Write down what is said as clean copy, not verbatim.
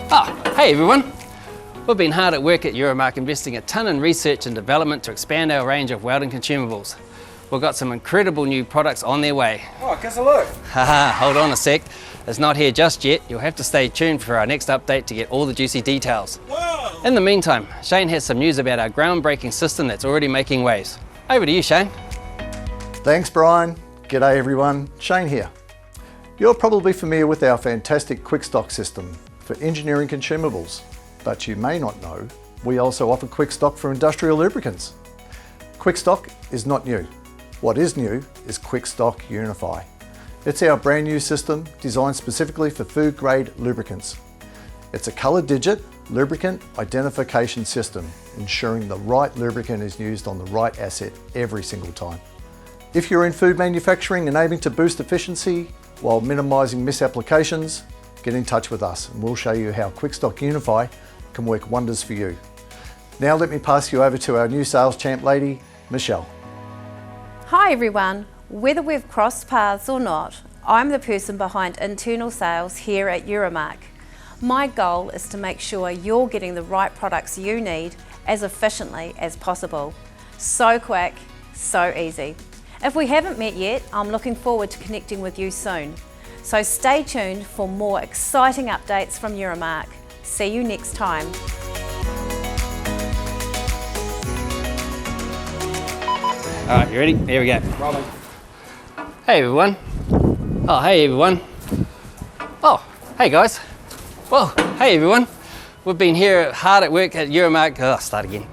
Hey everyone! We've been hard at work at Euromarc investing a ton in research and development to expand our range of welding consumables. We've got some incredible new products on their way. Oh, guess a look. Haha, hold on a sec. It's not here just yet. You'll have to stay tuned for our next update to get all the juicy details. Whoa. In the meantime, Shane has some news about our groundbreaking system that's already making waves. Over to you, Shane. Thanks, Brian. G'day everyone, Shane here. You're probably familiar with our fantastic QuickStock system for engineering consumables, but you may not know we also offer QuickStock for industrial lubricants. QuickStock is not new. What is new is QuickStock Unify. It's our brand new system designed specifically for food grade lubricants. It's a colour digit lubricant identification system, ensuring the right lubricant is used on the right asset every single time. If you're in food manufacturing and aiming to boost efficiency while minimising misapplications, get in touch with us and we'll show you how QuickStock Unify can work wonders for you. Now let me pass you over to our new sales champ lady, Michele. Hi everyone, whether we've crossed paths or not, I'm the person behind internal sales here at Euromarc. My goal is to make sure you're getting the right products you need as efficiently as possible. So quick, so easy. If we haven't met yet, I'm looking forward to connecting with you soon. So stay tuned for more exciting updates from Euromarc. See you next time. All right, you ready? Here we go. Rolling. Hey everyone. Oh, hey everyone. Oh, hey guys. Well, hey everyone. We've been here hard at work at Euromarc. Oh, start again.